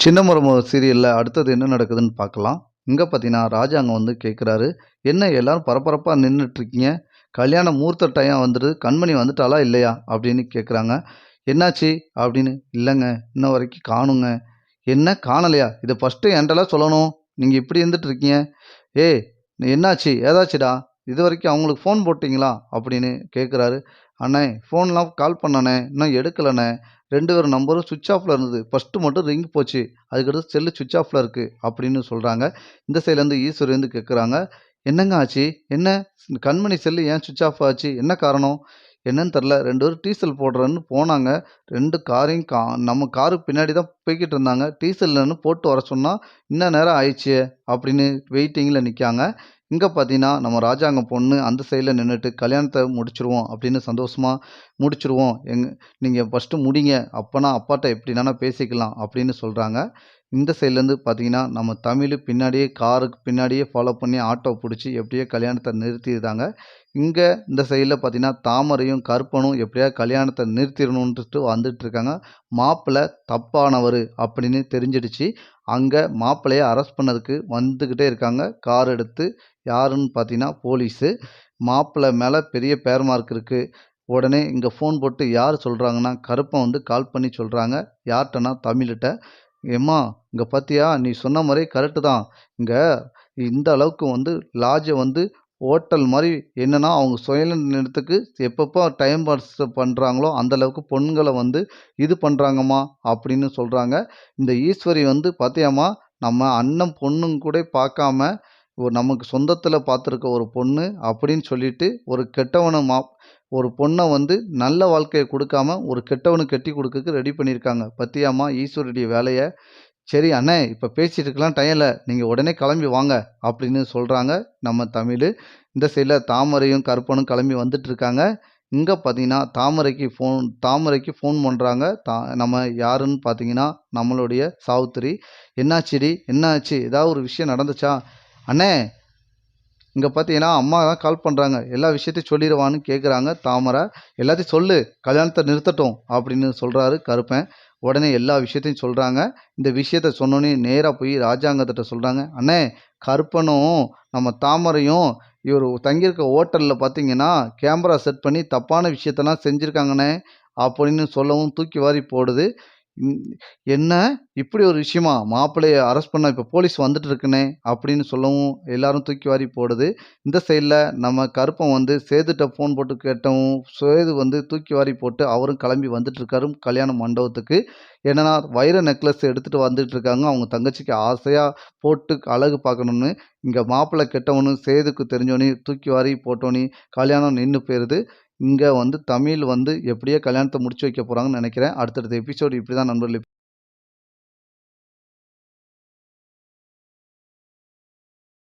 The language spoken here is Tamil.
சின்ன மருமக சீரியல்ல அடுத்தது என்ன நடக்குதுன்னு பார்க்கலாம். இங்க பார்த்தீங்கன்னா, ராஜா அங்க வந்து கேட்குறாரு, "என்ன எல்லாரும் பரபரப்பா நின்னுட்ருக்கீங்க? கல்யாண முகூர்த்த டைம் வந்துடுது. கண்மணி வந்துட்டாளா இல்லையா?" அப்படின்னு கேட்குறாங்க. "என்னாச்சு?" அப்படின்னு. "இல்லங்க, இன்ன வரைக்கும் காணுங்க." "என்ன காணலையா? இத ஃபர்ஸ்ட்டு என்ட்டலாம் சொல்லணும். நீங்க இப்படி இருந்துட்டு இருக்கீங்க." "ஏய் என்னாச்சு? ஏதாச்சுடா? இதுவரைக்கும் அவங்களுக்கு ஃபோன் போட்டீங்களா?" அப்படின்னு கேட்குறாரு. "அண்ணே ஃபோன்லாம் கால் பண்ணேண்ணே. இன்னும் எடுக்கலண்ணே. 2 பேர் நம்பரும் ஸ்விட்ச் ஆஃப்ல இருந்தது. ஃபர்ஸ்ட்டு மட்டும் ரிங் போச்சு. அதுக்கடுத்து செல்லு ஸ்விட்ச் ஆஃப்ல இருக்கு." அப்படின்னு சொல்றாங்க. இந்த சைட்லேருந்து ஈஸ்வரி வந்து கேட்குறாங்க. "என்னங்க ஆச்சு? என்ன கண்மணி செல்லு ஏன் ஸ்விட்ச் ஆஃப் ஆச்சு? என்ன காரணம்?" "என்னன்னு தெர்ல. 2 பேரும் டீசல் போடுறேன்னு போனாங்க. 2 காரையும் நம்ம காருக்கு பின்னாடி தான் போய்க்கிட்டு இருந்தாங்க. டீசல் இல்லன்னு போட்டு வர சொன்னா, இன்ன நேரம் ஆயிடுச்சே." அப்படின்னு வெயிட்டிங்கில நிக்காங்க. இங்க பார்த்தீங்கன்னா, நம்ம ராஜாங்க பொண்ணு அந்த சைட்ல நின்னுட்டு, "கல்யாணத்த முடிச்சுருவோம்" அப்படின்னு சந்தோஷமா முடிச்சுருவோம். நீங்க ஃபர்ஸ்ட்டு முடிங்க. அப்பன்னா அப்பாட்ட எப்படினானா பேசிக்கலாம் அப்படின்னு சொல்றாங்க. இந்த சைட்லேருந்து பார்த்தீங்கன்னா, நம்ம தமிழு பின்னாடியே காருக்கு பின்னாடியே ஃபாலோ பண்ணி ஆட்டோ புடிச்சு எப்படியோ கல்யாணத்த நிறுத்திருதாங்க. இங்க இந்த சைட்ல பார்த்தீங்கன்னா, தாமரையும், கருப்பனும் எப்படியாவது கல்யாணத்த நிறுத்திரணுன்ட்டு வந்துட்டுருக்காங்க. மாப்பிள தப்பானவரு அப்படின்னு தெரிஞ்சிடுச்சு. அங்க மாப்பிள்ளைய அரெஸ்ட் பண்ணதுக்கு வந்துகிட்டே இருக்காங்க. கார் எடுத்து. யாருன்னு பார்த்தீங்கன்னா, போலீஸு. மாப்பிள மேல பெரிய பேர் மார்க் இருக்கு. உடனே இங்க ஃபோன் போட்டு யார் சொல்றாங்கன்னா, கருப்பன் வந்து கால் பண்ணி சொல்றாங்க. யார்ட்டன்னா தமிழுட்ட. "எம்மா இங்க பார்த்தியா? நீ சொன்ன மாரியே கரெக்ட்டு தான். இங்க இந்த அளவுக்கு வந்து லாட்ஜ வந்து ஹோட்டல் மாரி என்னன்னா, அவங்க சுயநலத்துக்கு எப்பப்போ டைம் பாஸ் பண்றாங்களோ, அந்த அளவுக்கு பொண்ணுங்கள வந்து இது பண்றாங்கம்மா" அப்படின்னு சொல்றாங்க. இந்த ஈஸ்வரி வந்து "பார்த்தியாம்மா, நம்ம அண்ணன் பொண்ணுன்னு கூட பார்க்காம, நமக்கு சொந்தத்தில பார்த்துருக்க ஒரு பொண்ணு" அப்படின்னு சொல்லிட்டு, ஒரு கெட்டவன ஒரு பொண்ண வந்து நல்ல வாழ்க்கைய குடுக்காம, ஒரு கெட்டவனுக்கு கட்டி குடுக்கறதுக்கு ரெடி பண்ணியிருக்காங்க. "பார்த்தியாம்மா ஈஸ்வரியுடைய வேலைய?" "சரி அண்ணே, இப்ப பேசிட்டு இருக்கலாம் டைம் இல்ல. நீங்க உடனே கிளம்பி வாங்க" அப்படின்னு சொல்றாங்க நம்ம தமிழு. இந்த சைட்ல தாமரையும், கருப்பனும் கிளம்பி வந்துட்டு இருக்காங்க. இங்க பார்த்தீங்கன்னா, தாமரைக்கு ஃபோன் பண்றாங்க. நம்ம யாருன்னு பார்த்தீங்கன்னா, நம்மளுடைய சாவித்திரி. "என்னாச்சுடி? என்ன ஆச்சு? ஏதாவது ஒரு விஷயம் நடந்துச்சா?" "அண்ணே, இங்க பார்த்தீங்கன்னா, அம்மா தான் கால் பண்றாங்க. எல்லா விஷயத்தையும் சொல்லிடவான்னு" கேட்குறாங்க தாமரை. "எல்லாத்தையும் சொல்லு. கல்யாணத்த நிறுத்தட்டும்" அப்படின்னு சொல்றாரு கருப்பன். உடனே எல்லா விஷயத்தையும் சொல்றாங்க. இந்த விஷயத்த சொன்னோனே நேரா போய் ராஜாங்கத்திட்ட சொல்றாங்க. "அண்ணே, கருப்பனும், நம்ம தாமரையும் இவரு தங்கியிருக்க ஹோட்டல்ல பார்த்தீங்கன்னா, கேமரா செட் பண்ணி தப்பான விஷயத்தெல்லாம் செஞ்சிருக்காங்கண்ணே" அப்படின்னு சொல்லவும் தூக்கி வாரி போடுது. ம் "என்ன? இப்படி ஒரு விஷயமா? மாப்பிள்ளைய அரெஸ்ட் பண்ண இப்ப போலீஸ் வந்துட்டு இருக்குண்ணே" அப்படின்னு சொல்லவும் எல்லாரும் தூக்கி வாரி போடுது. இந்த சைட்ல நம்ம கருப்பன் வந்து சேதுட்ட ஃபோன் போட்டு கேட்டவும், சேது வந்து தூக்கி வாரி போட்டு அவரும் கிளம்பி வந்துட்டுருக்காரு கல்யாண மண்டபத்துக்கு. என்னன்னா, வைர நெக்லஸ் எடுத்துட்டு வந்துட்டுருக்காங்க. அவங்க தங்கச்சிக்கு ஆசையா போட்டு அழகு பார்க்கணும்னு. இங்க மாப்பிள்ளை கெட்டவனு சேதுக்கு தெரிஞ்சோனே தூக்கி வாரி போட்டோனே கல்யாணம் நின்னு போயிருது. இங்க வந்து தமிழ் வந்து எப்படியோ கல்யாணத்த முடிச்சு வைக்க போறாங்கன்னு நெனைக்கிறேன். அடுத்தடுத்த எபிசோடு இப்படிதான் நண்பர்களே.